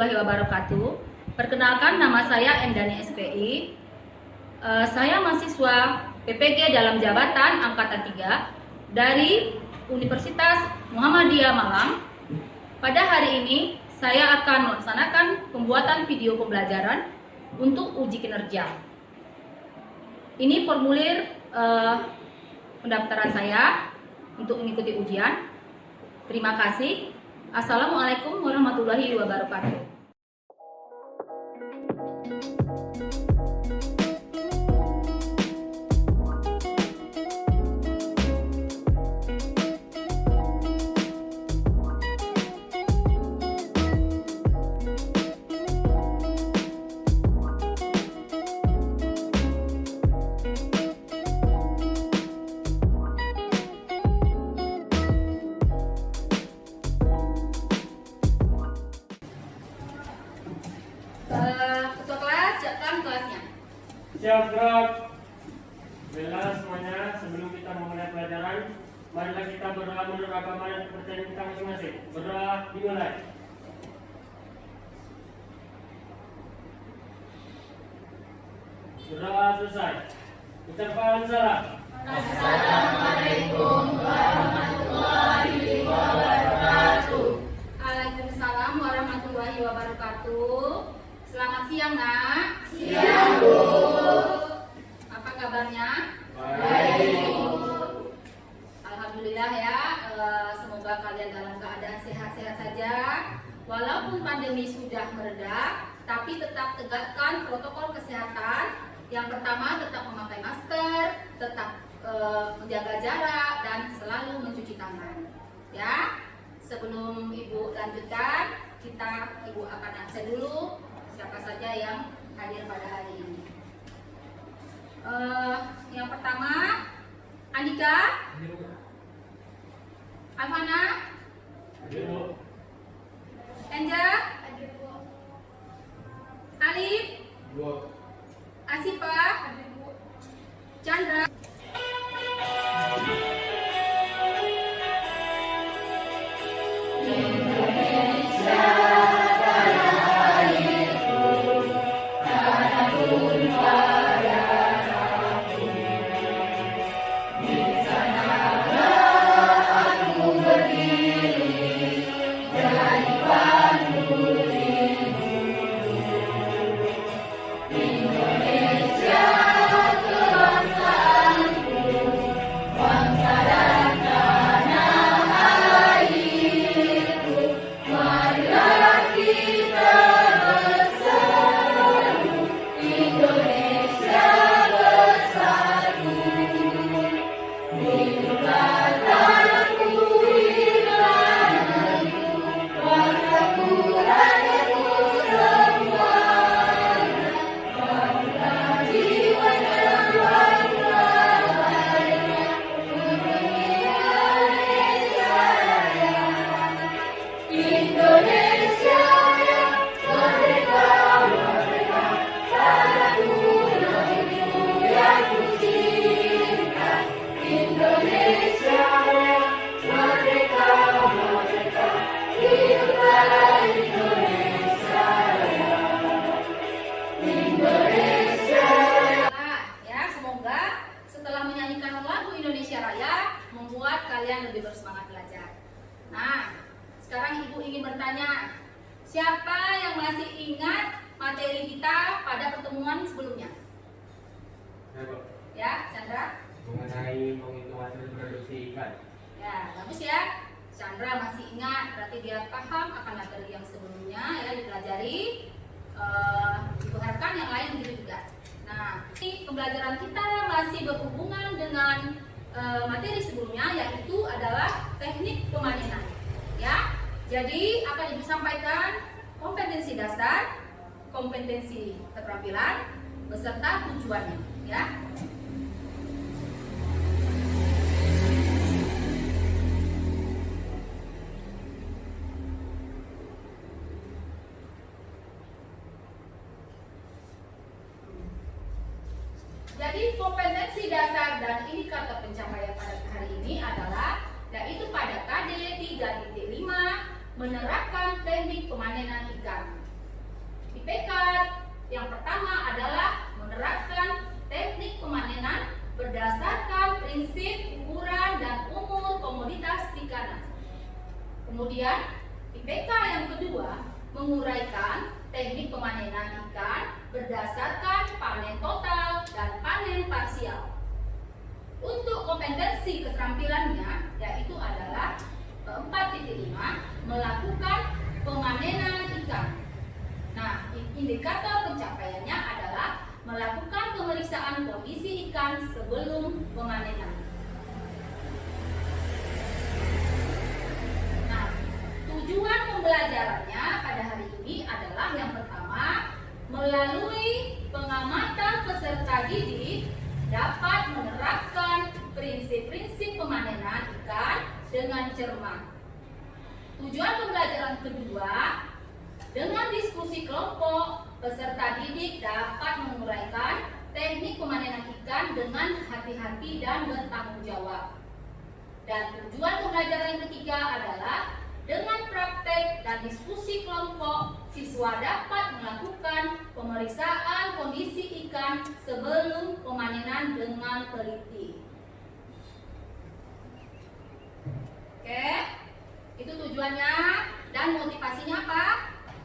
warahmatullahi wabarakatuh. Perkenalkan, nama saya Endani SPI. Saya mahasiswa PPG dalam jabatan Angkatan 3 dari Universitas Muhammadiyah Malang. Pada hari ini saya akan melaksanakan pembuatan video pembelajaran untuk uji kinerja. Ini formulir pendaftaran saya untuk mengikuti ujian. Terima kasih. Assalamualaikum warahmatullahi wabarakatuh. Ketua kelas, siapkan kelasnya. Siap, gerak. Bella semuanya, sebelum kita memulai pelajaran, marilah kita berdoa menurut agama dan kepercayaan kita masing-masing. Berdoa dimulai. Berdoa selesai. Ucapan salam. Assalamualaikum warahmatullahi wabarakatuh. Waalaikumsalam warahmatullahi wabarakatuh. Selamat siang, Nak. Siang, Bu. Apa kabarnya? Baik. Alhamdulillah ya. Semoga kalian dalam keadaan sehat-sehat saja. Walaupun pandemi sudah mereda, tapi tetap tegakkan protokol kesehatan. Yang pertama, tetap memakai masker, tetap menjaga jarak, dan selalu mencuci tangan. Ya. Sebelum Ibu lanjutkan, Ibu akan absen dulu siapa saja yang hadir pada hari ini. Yang pertama, Andika, Alfana, Enja, Alif, Asifa, Chandra. Membuat kalian lebih bersemangat belajar. Nah, sekarang Ibu ingin bertanya, siapa yang masih ingat materi kita pada pertemuan sebelumnya? Ya, Chandra? Mengenai penghitungan reproduksi ikan. Ya, bagus ya. Chandra masih ingat, berarti dia paham akan materi yang sebelumnya ya dipelajari. Ibu harapkan yang lain begitu juga. Nah, pembelajaran kita masih berhubungan dengan materi sebelumnya, yaitu adalah teknik pemanenan. Ya, jadi akan Ibu sampaikan kompetensi dasar, kompetensi keterampilan, beserta tujuannya. Ya. Jadi kompetensi dasar dan indikator pencapaian pada hari ini adalah yaitu pada KD 3.5 menerapkan teknik pemanenan ikan. IPK yang pertama adalah menerapkan teknik pemanenan berdasarkan prinsip ukuran dan umur komoditas perikanan. Kemudian IPK yang kedua menguraikan teknik pemanenan ikan berdasarkan panen total dan panen parsial. Untuk kompetensi keterampilannya yaitu adalah 4.5 melakukan pemanenan ikan. Nah, indikator pencapaiannya adalah melakukan pemeriksaan kondisi ikan sebelum pemanenan. Nah, tujuan pembelajarannya pada hari ini adalah yang pertama, melalui pengamatan peserta didik dapat menerapkan prinsip-prinsip pemanenan ikan dengan cermat. Tujuan pembelajaran kedua, dengan diskusi kelompok, peserta didik dapat menguraikan teknik pemanenan ikan dengan hati-hati dan bertanggung jawab. Dan tujuan pembelajaran yang ketiga adalah dengan praktek dan diskusi kelompok, siswa dapat melakukan pemeriksaan kondisi ikan sebelum pemanenan dengan teliti. Oke, itu tujuannya. Dan motivasinya apa?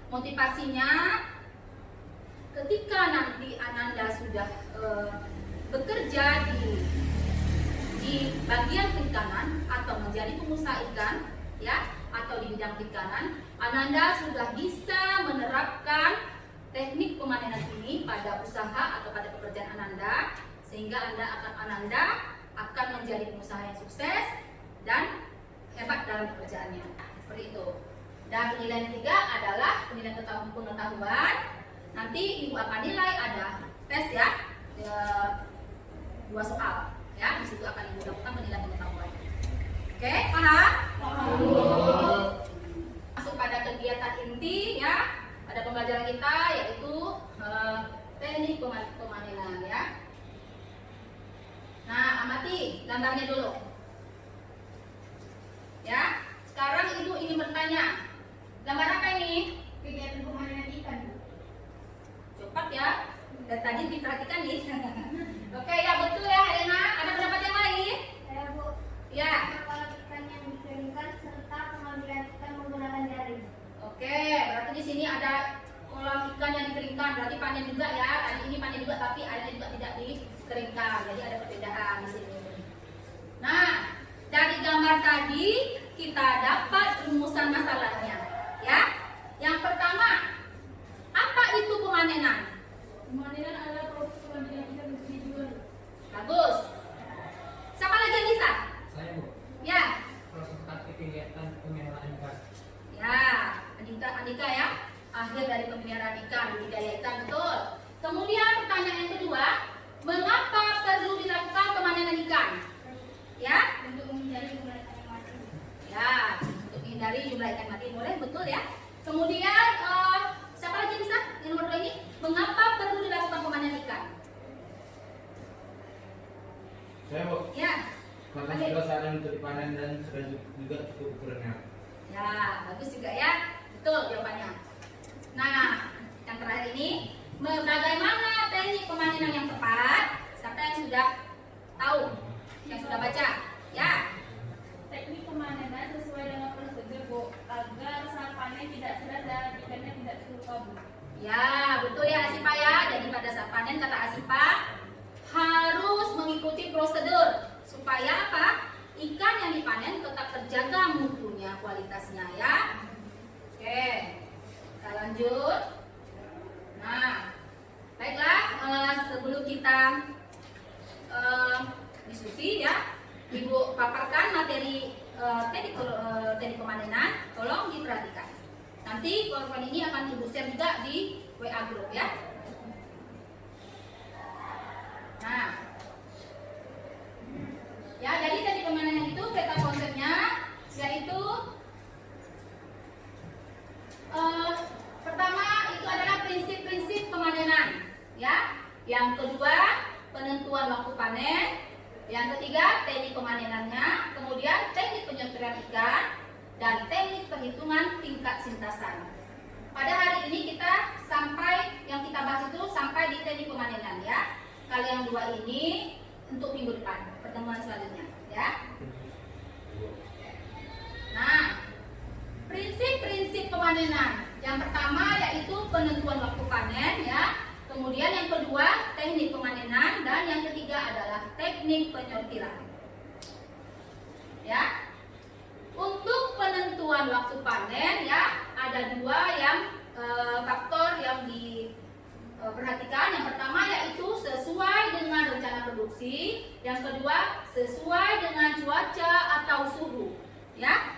Motivasinya ketika nanti Ananda sudah bekerja di bagian perikanan atau menjadi pengusaha ikan, ya, atau di bidang perikanan, Ananda sudah bisa menerapkan teknik pemanenan ini pada usaha atau pada pekerjaan Ananda, sehingga Ananda akan menjadi pengusaha yang sukses dan hebat dalam pekerjaannya. Seperti itu. Dan penilaian ketiga adalah penilaian pengetahuan. Nanti Ibu akan nilai, ada tes ya, 2 soal ya. Di situ akan Ibu lakukan penilaian pengetahuan. Oke, paham? Masuk pada kegiatan inti ya, pada pembelajaran kita yaitu teknik pemanenan ya. Nah, amati gambarnya dulu. Ya, sekarang Ibu ingin bertanya, gambar apa ini? Kegiatan pemanenan ikan. Cepat ya, dan tadi diperhatikan nih. Oke ya, betul ya Helena. Ada pendapat yang lain? Saya Bu. Ya. Pengelolaan ikan yang dikeringkan serta pengambilan ikan menggunakan jaring. Oke, berarti di sini ada kolam ikan yang dikeringkan. Berarti panen juga ya. Tadi ini panen juga, tapi airnya juga tidak dikeringkan. Jadi ada perbedaan di sini. Nah, dari gambar tadi kita dapat rumusan masalahnya. Ya. Yang pertama, apa itu pemanenan? Pemanenan adalah proses pengambilan ikan untuk dijual. Bagus. Siapa lagi yang bisa? Saya Bu, Ya. proses aktif kegiatan pemeliharaan ikan. Ya, Andika ya. Akhir dari pemeliharaan ikan, budidaya ikan, betul. Kemudian pertanyaan yang kedua, mengapa perlu dilakukan pemanenan ikan? Ya, Untuk menghindari jumlah ikan yang mati. ya, untuk menghindari jumlah ikan mati, boleh, betul ya. Kemudian siapa lagi bisa? Yang nomor 2 ini, mengapa perlu dilakukan pemanenan ikan? Saya Bu, Ya, karena Oke. sudah saatnya untuk dipanen dan sudah juga cukup ukurannya. ya, bagus juga ya. Betul jawabannya. Nah, yang terakhir ini, bagaimana teknik pemanenan yang tepat? Siapa yang sudah tahu? Yang sudah baca? Ya. Teknik pemanenan sesuai dengan prosedur Bu, agar saat panen tidak serat dan ikannya tidak terluka Bu. Ya, betul ya Asipa ya. Jadi pada saat panen kata Asipa harus mengikuti prosedur supaya apa? Ikan yang dipanen tetap terjaga mutunya, kualitasnya ya. Oke, kita lanjut. Nah, baiklah, sebelum kita diskusi ya, Ibu paparkan materi teknik pemanenan, tolong diperhatikan. Nanti PowerPoint ini akan Ibu share juga di WA group ya. Nah, ya jadi teknik pemanenan itu peta konsepnya yaitu pertama itu adalah prinsip-prinsip pemanenan ya. Yang kedua penentuan waktu panen. Yang ketiga teknik pemanenannya. Kemudian teknik penyeteran ikan dan teknik perhitungan tingkat sintasan. pada hari ini kita sampai yang kita bahas itu sampai di teknik pemanenan ya. Kalau yang dua ini untuk minggu depan, pertemuan selanjutnya ya. Nah, prinsip-prinsip pemanenan. Yang pertama yaitu penentuan waktu panen ya. Kemudian yang kedua teknik pemanenan dan yang ketiga adalah teknik penyortiran. Ya. Untuk penentuan waktu panen ya, ada dua yang faktor yang diperhatikan. Yang pertama yaitu sesuai dengan rencana produksi, yang kedua sesuai dengan cuaca atau suhu ya.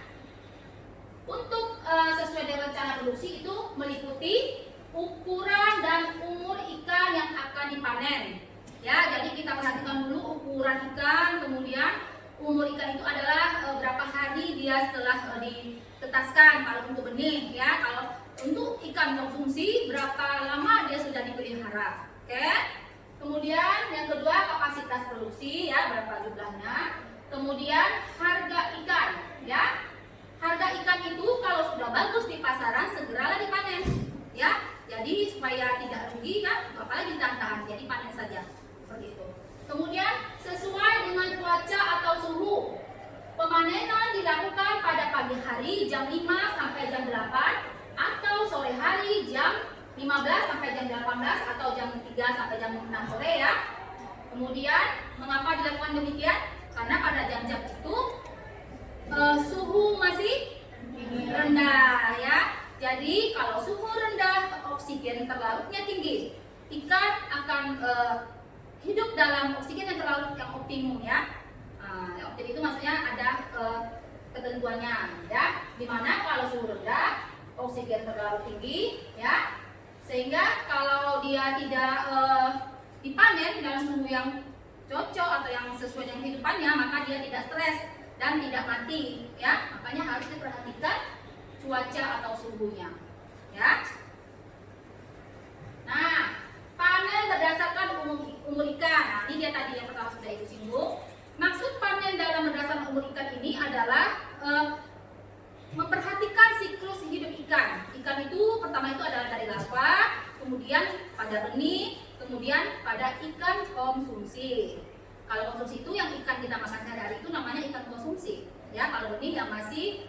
Untuk sesuai dengan rencana produksi itu meliputi ukuran dan umur ikan yang akan dipanen. Ya, jadi kita perhatikan dulu ukuran ikan, kemudian umur ikan itu adalah berapa hari dia setelah ditetaskan kalau untuk benih ya. Kalau untuk ikan konsumsi berapa lama dia sudah dipelihara. Oke. Kemudian yang kedua kapasitas produksi ya, berapa jumlahnya. Kemudian harga ikan ya. Harga ikan itu kalau sudah bagus di pasaran segeralah dipanen ya. Jadi supaya tidak rugi ya, apalagi ditahan-tahan, jadi panen saja seperti itu. Kemudian sesuai dengan cuaca atau suhu, pemanenan dilakukan pada pagi hari jam 5 sampai jam 8 atau sore hari jam 15 sampai jam 18 atau jam 3 sampai jam 6 sore ya. Kemudian mengapa dilakukan demikian? Karena pada jam-jam itu suhu masih rendah ya. Jadi kalau suhu rendah, oksigen terlarutnya tinggi, ikan akan hidup dalam oksigen yang terlarut yang optimum ya. Yang optimum itu maksudnya ada ketentuannya ya. Dimana kalau suhu rendah, oksigen terlarut tinggi ya, sehingga kalau dia tidak dipanen dalam suhu yang cocok atau yang sesuai dengan kehidupannya, maka dia tidak stres dan tidak mati ya. Makanya harus diperhatikan cuaca atau suhunya ya. Nah, panen berdasarkan umur ikan. Nah, ini dia tadi yang pertama sudah ibu singgung. Maksud panen dalam berdasarkan umur ikan ini adalah memperhatikan siklus hidup ikan. Ikan itu pertama itu adalah dari larva, kemudian pada benih, kemudian pada ikan konsumsi. Kalau konsumsi itu yang ikan kita makan sehari-hari itu namanya ikan konsumsi. Ya, kalau benih yang masih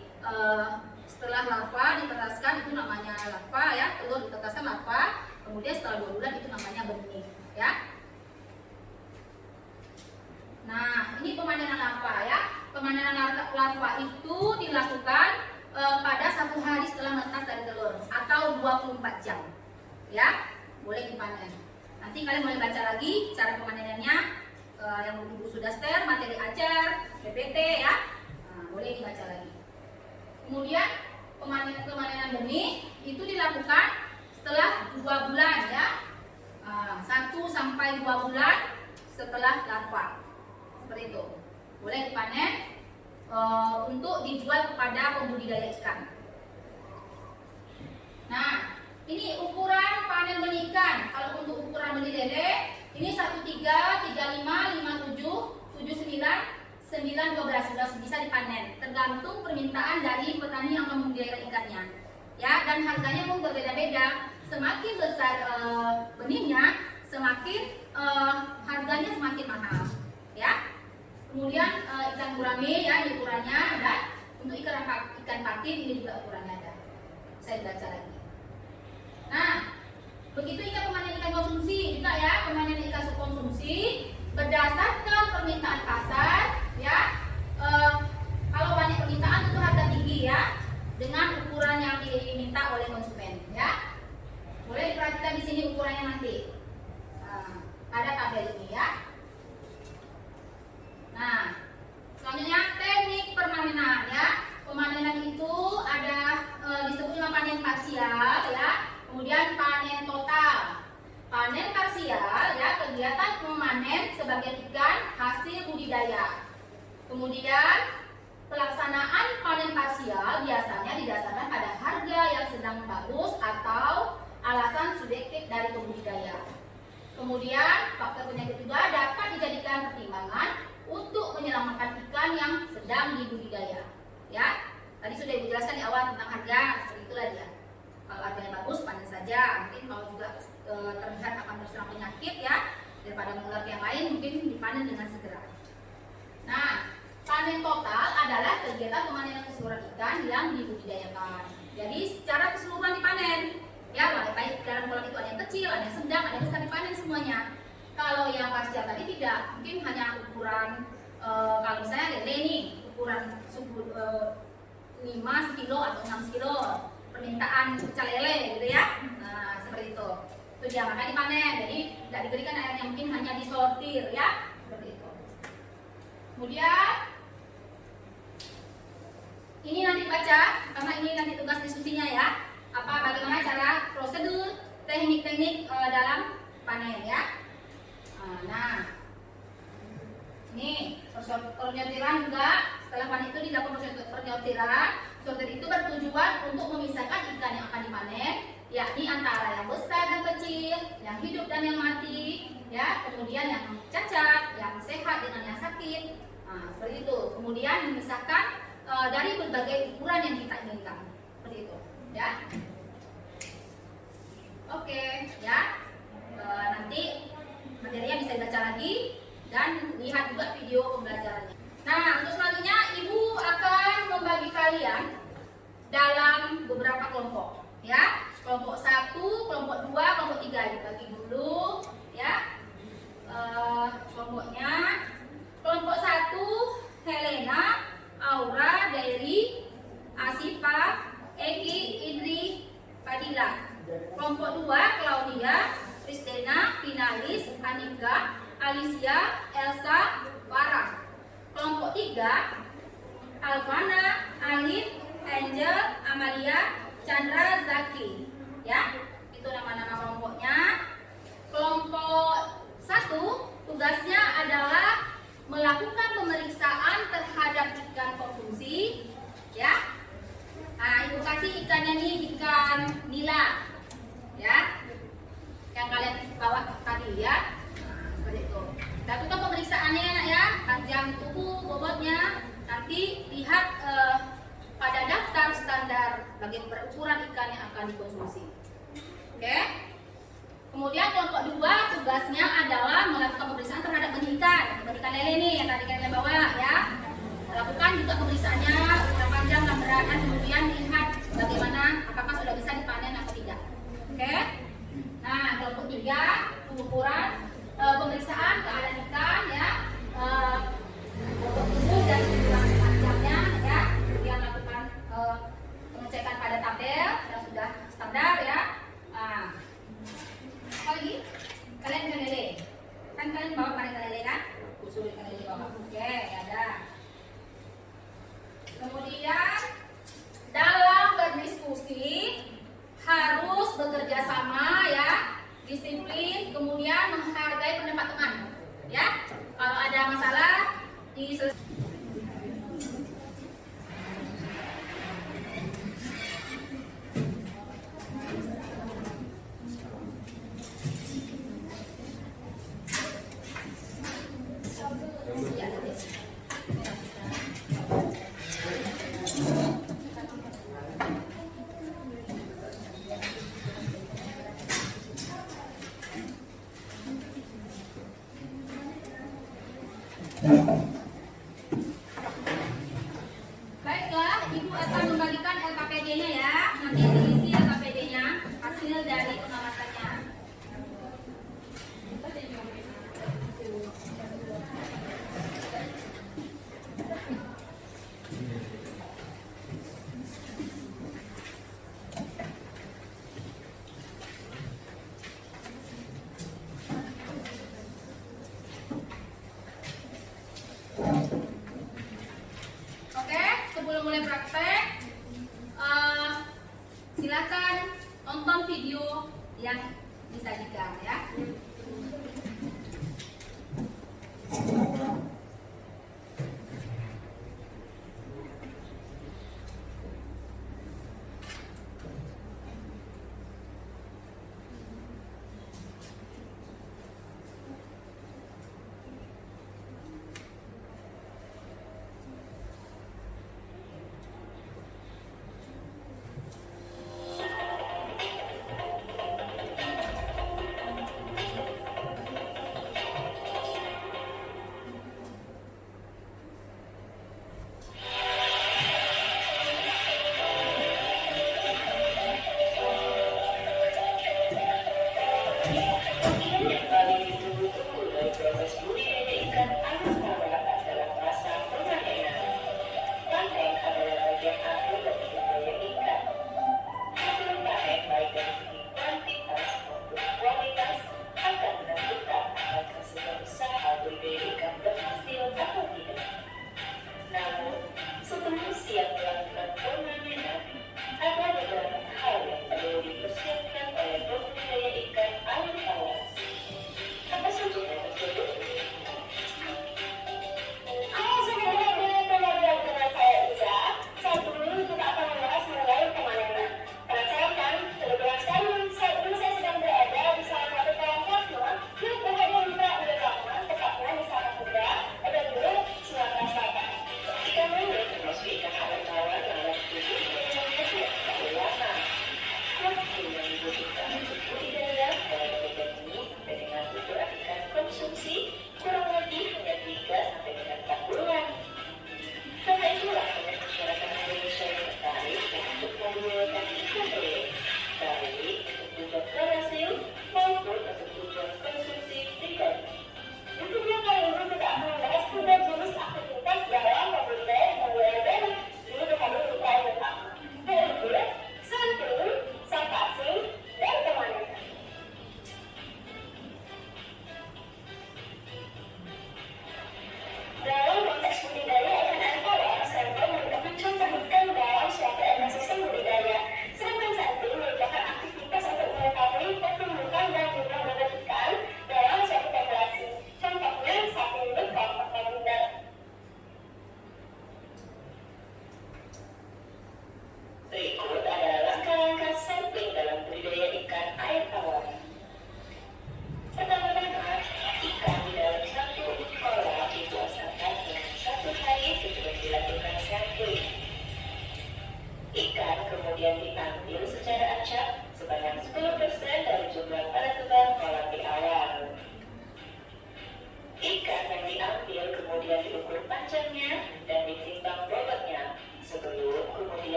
setelah larva ditetaskan itu namanya larva ya, telur ditetaskan larva, kemudian setelah 2 bulan itu namanya benih ya. Nah, ini pemanenan larva ya. Pemanenan larva itu dilakukan pada 1 hari setelah menetas dari telur atau 24 jam ya, boleh dipanen. Nanti kalian boleh baca lagi cara pemanenannya yang ibu sudah share materi ajar PPT ya. Nah, boleh dibaca lagi. Kemudian pemanenan benih itu dilakukan setelah 2 bulan ya, 1 sampai 2 bulan setelah larva seperti itu. Boleh dipanen untuk dijual kepada pembudidaya ikan. Nah, ini ukuran panen benih ikan. Kalau untuk ukuran benih lele ini 13, 35, 57, 79, 9, 12 sudah bisa dipanen, tergantung permintaan dari petani yang memelihara ikannya ya, dan harganya pun berbeda-beda. Semakin besar benihnya, semakin harganya semakin mahal ya. Kemudian ikan gurame ya, ini ukurannya, dan untuk ikan patin ini juga ukurannya ada. Saya baca lagi. Nah, begitu pemanenan ikan konsumsi juga ya, pemanenan ikan konsumsi berdasarkan permintaan pasar ya. Kalau banyak permintaan tentu harga tinggi ya, dengan ukuran yang diminta oleh konsumen ya. Boleh diperhatikan di sini ukurannya nanti. Ada tabel ini ya. Nah, selanjutnya teknik permanenan ya. Pemanenan itu ada disebut dengan panen parsial ya, kemudian panen total. Panen parsial ya, kegiatan memanen sebagian ikan hasil budidaya. Kemudian pelaksanaan panen parsial biasanya didasarkan pada harga yang sedang bagus atau alasan subjektif dari pembudidaya. Kemudian faktor penyakit juga dapat dijadikan pertimbangan untuk menyelamatkan ikan yang sedang dibudidaya. Ya, tadi sudah dijelaskan di awal tentang harga, seperti itulah dia. Kalau harganya bagus, panen saja. Mungkin kalau juga terlihat akan terserang penyakit ya, daripada menular yang lain, mungkin dipanen dengan segera. Nah, panen total adalah kegiatan pemanenan keseluruhan ikan yang dibudidayakan. Jadi secara keseluruhan dipanen. Ya, baik dalam kolam itu ada yang kecil, ada yang sedang, ada yang besar, dipanen semuanya. Kalau yang parsial tadi tidak, mungkin hanya ukuran kalau misalnya lele nih, ukuran 5 kilo atau 6 kilo permintaan pecel lele gitu ya. Nah, seperti itu. Itu dia, makanya dipanen. Jadi tidak diberikan airnya, mungkin hanya disortir ya. Seperti itu. Kemudian ini nanti baca, karena ini nanti tugas diskusinya ya. Bagaimana cara prosedur teknik-teknik dalam panen ya. Nah, ini penyortiran juga. Setelah panen itu dilakukan penyortiran. Sortir itu bertujuan untuk memisahkan ikan yang akan dipanen, yakni antara yang besar dan kecil, yang hidup dan yang mati, ya. Kemudian yang cacat, yang sehat dengan yang sakit. Nah, seperti itu. Kemudian memisahkan dari berbagai ukuran yang kita inginkan. Seperti itu, ya. Oke, ya. Nanti materinya bisa dibaca lagi dan lihat juga video pembelajarannya. Nah, untuk selanjutnya Ibu akan membagi kalian dalam beberapa kelompok, ya. Kelompok 1, kelompok 2, kelompok 3 dibagi dulu, ya. Kelompoknya kelompok 1 Helena, Aura, Dery, Asifa, Eki, Indri, Fadila. Kelompok 2 Claudia, Kristina, Finalis, Anika, Alicia, Elsa, Farah. Kelompok 3 Alvana, Alif, Angel, Amalia, Chandra, Zaki. Ya, itu nama-nama kelompoknya. Kelompok 1 tugasnya adalah melakukan pemeriksaan terhadap ikan konsumsi, ya. Nah, Ibu kasih ikannya nih, ikan nila, ya, yang kalian bawa tadi ya. Nah, seperti itu. Lakukan pemeriksaannya nak ya, panjang tubuh, bobotnya. Nanti lihat pada daftar standar bagi berukuran ikan yang akan dikonsumsi. Oke. Kemudian kelompok 2 tugasnya adalah melakukan pemeriksaan terhadap benih ikan lele nih yang tadi kalian bawa ya. Lakukan juga pemeriksaannya ukuran panjang dan berat, kemudian lihat bagaimana apakah sudah bisa dipanen atau tidak. Oke. Nah, kelompok 3 pengukuran pemeriksaan keadaan ikan ya, bobot tubuh dan ukuran panjangnya ya. Kemudian lakukan pengecekan pada tabel yang sudah standar ya. Nah, apa lagi? Kalian ikan lele. Kan kalian bawa kemarin ikan lele kan? Usul ikan lele bawa. Oke, ada. Kemudian dalam berdiskusi harus bekerja sama ya, disiplin, kemudian menghargai pendapat teman ya. Kalau ada masalah diselesaikan. Baiklah, Ibu akan membagikan LKPD-nya ya. Nanti diisi LKPD-nya, hasil dari pengamatannya.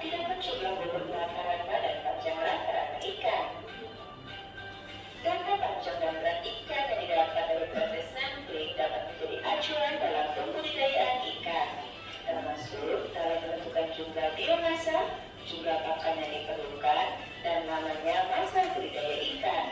didapat jumlah bobot rata-rata dan panjang rata-rata ikan. Data panjang dan berat ikan yang didapat dari proses sampling dapat menjadi acuan dalam pembudidayaan ikan, termasuk dalam menentukan jumlah biomasa, jumlah pakan yang diperlukan, dan lamanya masa budidaya ikan.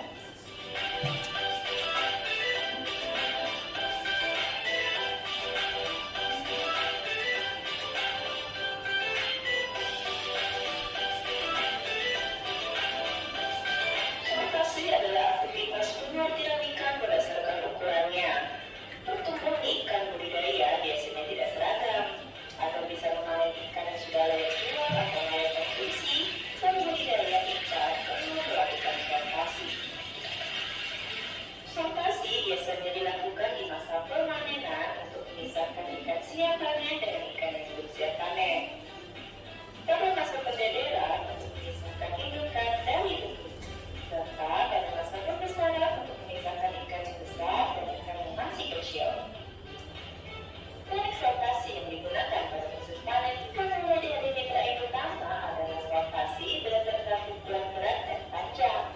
Sortasi adalah aktivitas penyortiran ikan berdasarkan ukurannya. Pertumbuhan ikan budidaya biasanya tidak seragam, atau bisa mengalami ikan yang sudah layak jual atau layak konsumsi, dan budidaya ikan perlu melakukan sortasi. Sortasi biasanya dilakukan di masa permanenan untuk memisahkan ikan siap panen dengan ikan yang belum siap panen. Pada masa pendederan untuk memisahkan indukan dari induk, serta pada masa pembesaran untuk memisahkan ikan yang besar dan ikan yang masih kecil. Teknik sortasi yang digunakan pada proses panen ikan yang menjadi element lain utama adalah sortasi berdasarkan ukuran berat dan panjang.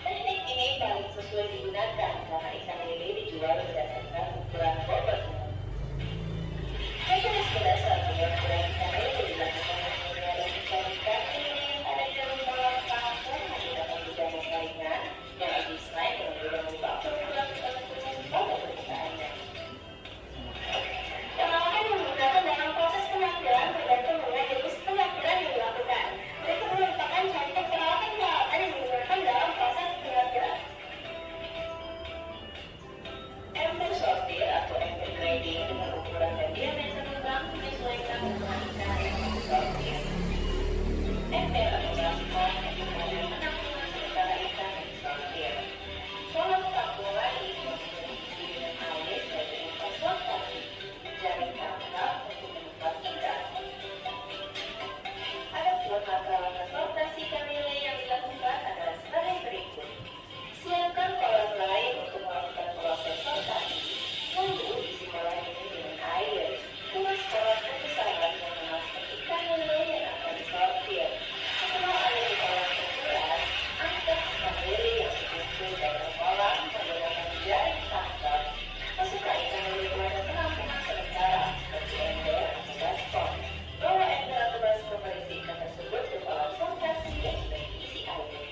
Teknik ini paling sesuai digunakan karena ikan lele dijual berdasarkan ukuran bobotnya. Mekanisme dasar pengukuran ikan lele dilakukan dengan ikan lele yang ada di dalam kolam pakan menggunakan budaya saringan yang didesain dengan mudah mengubah ukuran ikan pada permukaannya. Pengawasan yang digunakan dalam proses penampilan tergantung dengan jenis penampilan yang dilakukan. Mereka merupakan contoh perawatan yang digunakan dalam proses penampilan. Ember sortir atau ember grading dengan ukuran dan diameter lubang menyesuaikan dengan ikan yang disortir. Ember atau baskom adalah penampungan sementara ikan yang disortir. Kolam tampungan ini diisi dengan air dan diumpan sortasi, jaring tangkap untuk menumpas ikan. Adapun langkah-langkah sortasi ikan lele yang dilakukan adalah sebagai berikut. Siapkan kolam lain untuk melakukan proses sortasi. Lalu isi kolam ini dengan air. Tulis kolam pembesaran yang memasukkan ikan lele yang akan disortir. Setelah air di kolam terkuras, angkat ikan lele yang terkumpul dari kolam menggunakan jaring tangkap. Masukkan ikan lele ke dalam penampungan sementara seperti ember atau baskom. Bawa ember atau baskom berisi ikan tersebut ke kolam sortasi yang sudah diisi air.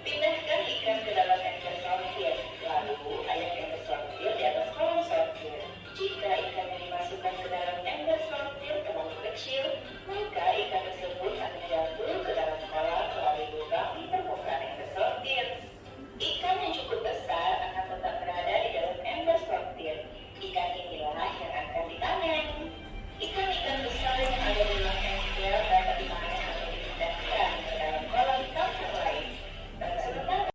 Pindahkan ikan ke dalam ember sortir, lalu ayak ember sortir di atas kolam sortir. Jika ikan yang dimasukkan ke dalam ember sortir terlalu kecil, maka ikan tersebut akan jatuh ke dalam kolam melalui lubang di permukaan ember sortir. Ikan yang cukup besar akan tetap berada di dalam ember sortir. Ikan inilah yang akan dipanen. Ikan-ikan besar yang ada di dalam ember dapat dipanen atau dipindahkan ke dalam kolam tampung lain. Sementara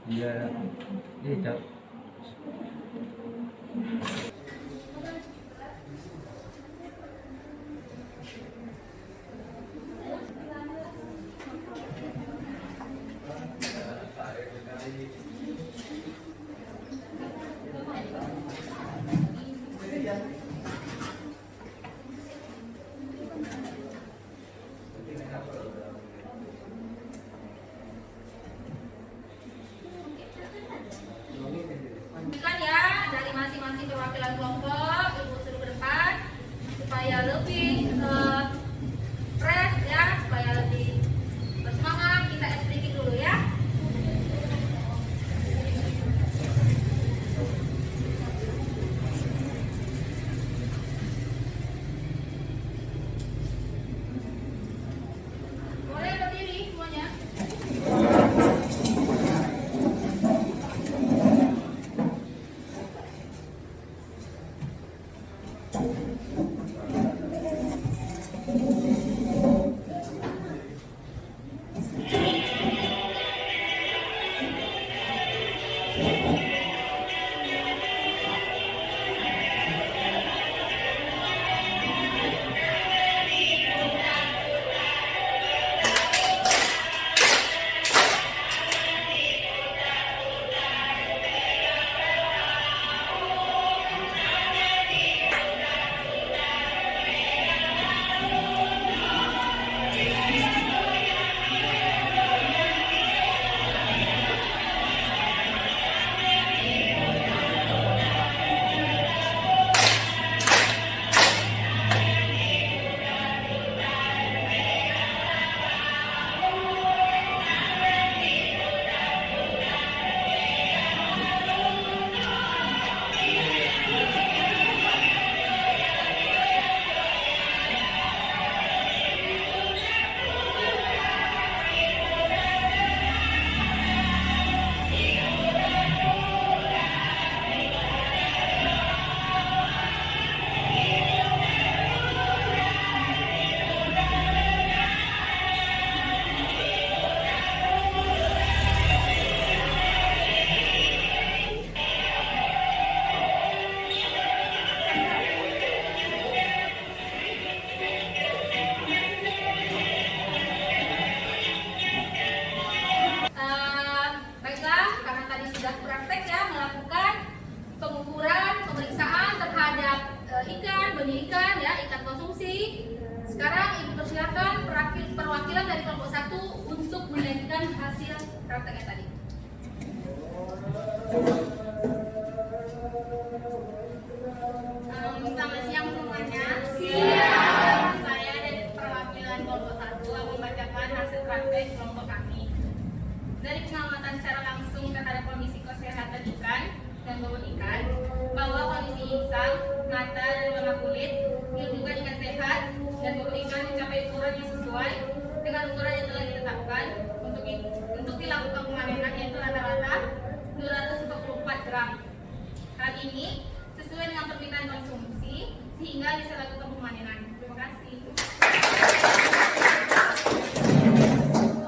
Iya, iya, Cak. Lanjutkan ya dari masing-masing perwakilan kelompok, ibu suruh ke depan supaya lebih fresh ya, supaya lebih bersemangat. Kita speaking dulu ya. Boleh berdiri semuanya. Baiklah, karena tadi sudah praktek ya melakukan pengukuran, pemeriksaan terhadap ikan, benih ikan ya, ikan konsumsi. Sekarang ibu persilakan perwakilan dari kelompok 1 untuk menyajikan hasil prakteknya tadi. Selamat siang semuanya. Siang. Saya dari perwakilan kelompok 1 akan membacakan hasil praktek kelompok kami. Dari pengamatan secara langsung terhadap kondisi kesehatan ikan dan bobot ikan, bahwa kondisi insang, mata dan warna kulit, kedudukan ikan sehat dan bobot ikan mencapai ukuran yang sesuai dengan ukuran yang telah ditetapkan untuk dilakukan pemanenan, yaitu rata-rata 244 gram. Hal ini sesuai dengan permintaan konsumsi sehingga bisa dilakukan pemanenan. Terima kasih.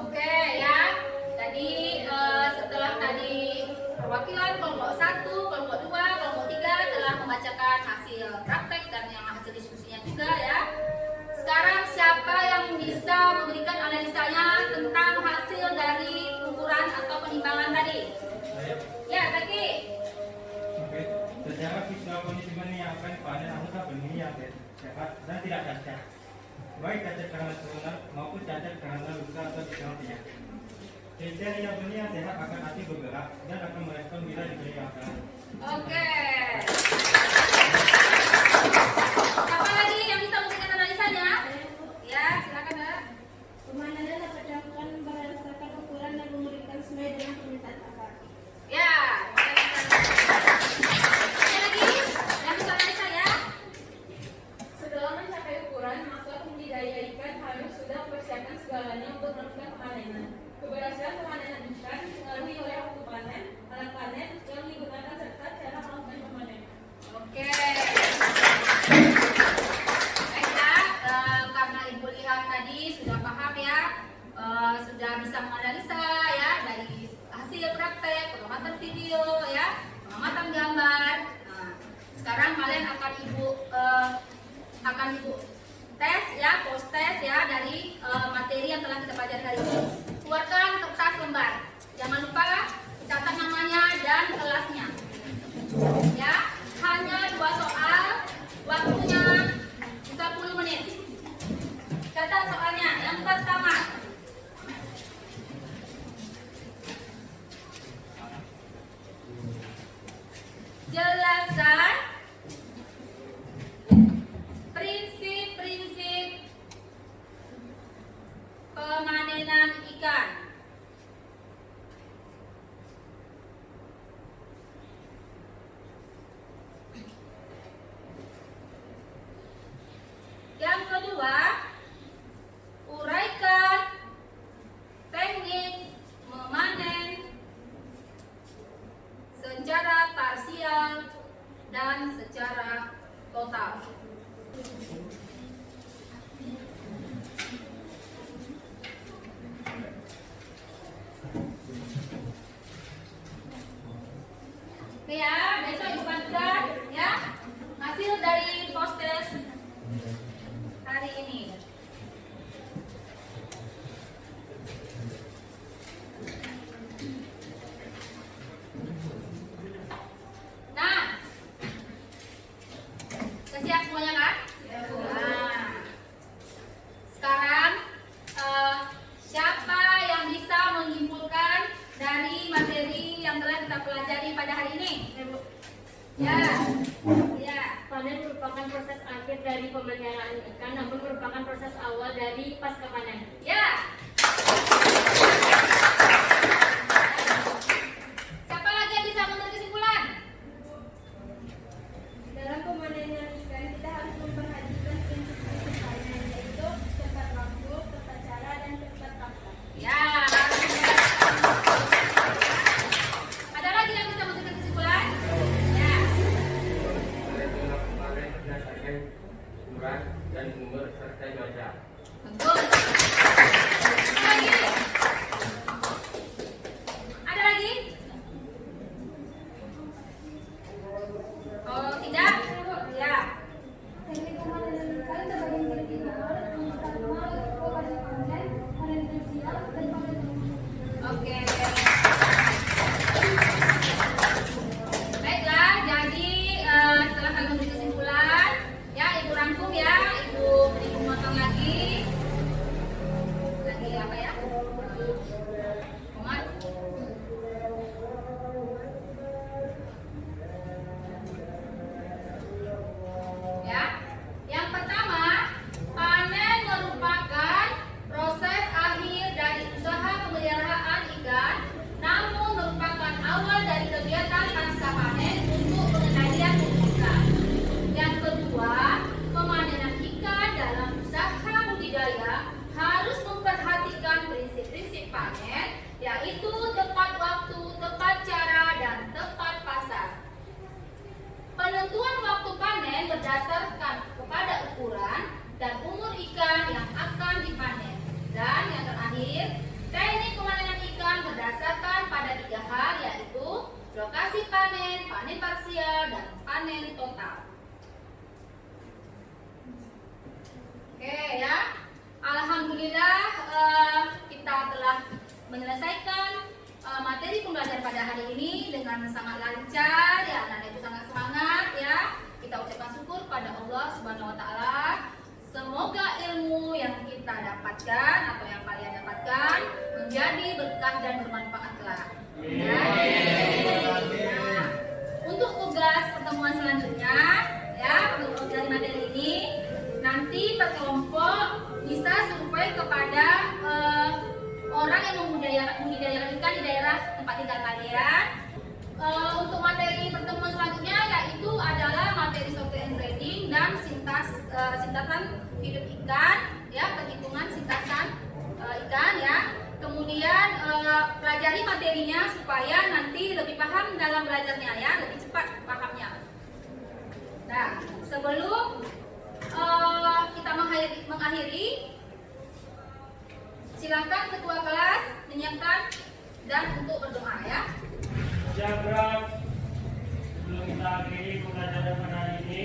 Oke ya, jadi setelah tadi perwakilan kelompok 1, kelompok 2, kelompok 3 telah membacakan hasil praktek dan yang hasil diskusinya juga ya. Sekarang siapa yang bisa memberikan analisanya tentang hasil dari ukuran atau penimbangan tadi? Ya, Zaki. Oke, secara visual kondisi benih yang akan dipanen adalah benih yang sehat dan tidak cacat, baik cacat karena turunan maupun cacat karena luka atau diserang penyakit. Kriteria benih yang sehat akan aktif bergerak dan akan merespon bila diberi makanan. Oke. Siapa lagi yang bisa memberikan analisanya? Ya, silakan Mbak. Pemanenan dapat dilakukan berdasarkan ukuran dan memberikan sesuai dengan permintaan pasar. Ya. Ada lagi yang bisa analisa ya? Setelah mencapai ukuran, maka pembudidaya ikan harus sudah mempersiapkan segalanya untuk melakukan pemanenan. Keberhasilan pemanenan ikan dipengaruhi oleh waktu panen, alat panen yang digunakan serta cara melakukan pemanenan. Oke. Baiklah, karena Ibu lihat tadi sudah paham ya, sudah bisa menganalisa ya dari hasil praktek, pengamatan video ya, pengamatan gambar. Nah, sekarang kalian akan Ibu tes ya, post tes ya dari materi yang telah kita pelajari hari ini. Keluarkan kertas lembar. Jangan lupa catat namanya dan kelasnya. Ya, hanya 2 soal merupakan proses akhir dari pemeliharaan ikan, namun merupakan proses awal dari pasca panen. Ya. Siapa lagi yang bisa memberi kesimpulan? Dalam pemanenan ikan kita harus memperhatikan prinsip-prinsip panen, yaitu tepat waktu, tepat cara, dan tepat paksa. Ya. Ada lagi yang bisa memberikan kesimpulan? Ya. Perhitungan panen berdasarkan ukuran dan umur serta cuaca. Betul. Ada lagi? Ada lagi? Oh, tidak? Ya. Teknik pemanenan ikan terbagi menjadi 3 hal, yang pertama lokasi panen, panen tersiap, dan panen terus. Oke. Baiklah, jadi setelah kami memberi kesimpulan, ya Ibu rangkum ya, Ibu beri pemotong lagi. Lagi apa ya? Muhammad. Ya, yang pertama, panen merupakan proses akhir dari usaha pemeliharaan ikan, namun merupakan awal dari kegiatan pasca panen untuk pengendalian ikan. Yang kedua, pemanenan ikan dalam usaha budidaya harus memperhatikan prinsip-prinsip panen, yaitu tepat waktu, tepat cara, dan tepat pasar. Penentuan waktu panen berdasarkan kepada ukuran dan umur ikan yang akan dipanen. Dan yang terakhir, teknik pemanenan ikan berdasarkan pada 3 hal, yaitu lokasi panen, panen parsial, dan panen total. Oke ya, alhamdulillah kita telah menyelesaikan materi pembelajaran pada hari ini dengan sangat lancar ya, anak-anak itu sangat semangat ya. Kita ucapkan syukur pada Allah Subhanahu wa taala. Semoga ilmu yang kita dapatkan atau yang kalian dapatkan menjadi berkah dan bermanfaat kelak. Ya. Nah, untuk tugas pertemuan selanjutnya ya, untuk dari materi ini nanti per kelompok bisa survei kepada orang yang membudidayakan ikan di daerah tempat tinggal kalian. Untuk materi pertemuan selanjutnya yaitu adalah materi software and trading dan sintasan hidup ikan ya, perhitungan sintasan ikan ya. Kemudian pelajari materinya supaya nanti lebih paham dalam belajarnya ya, lebih cepat pahamnya. Nah, sebelum kita mengakhiri, silakan ketua kelas menyiapkan dan untuk berdoa ya. Siap, Bro. Sebelum kita akhiri pembelajaran pada hari ini,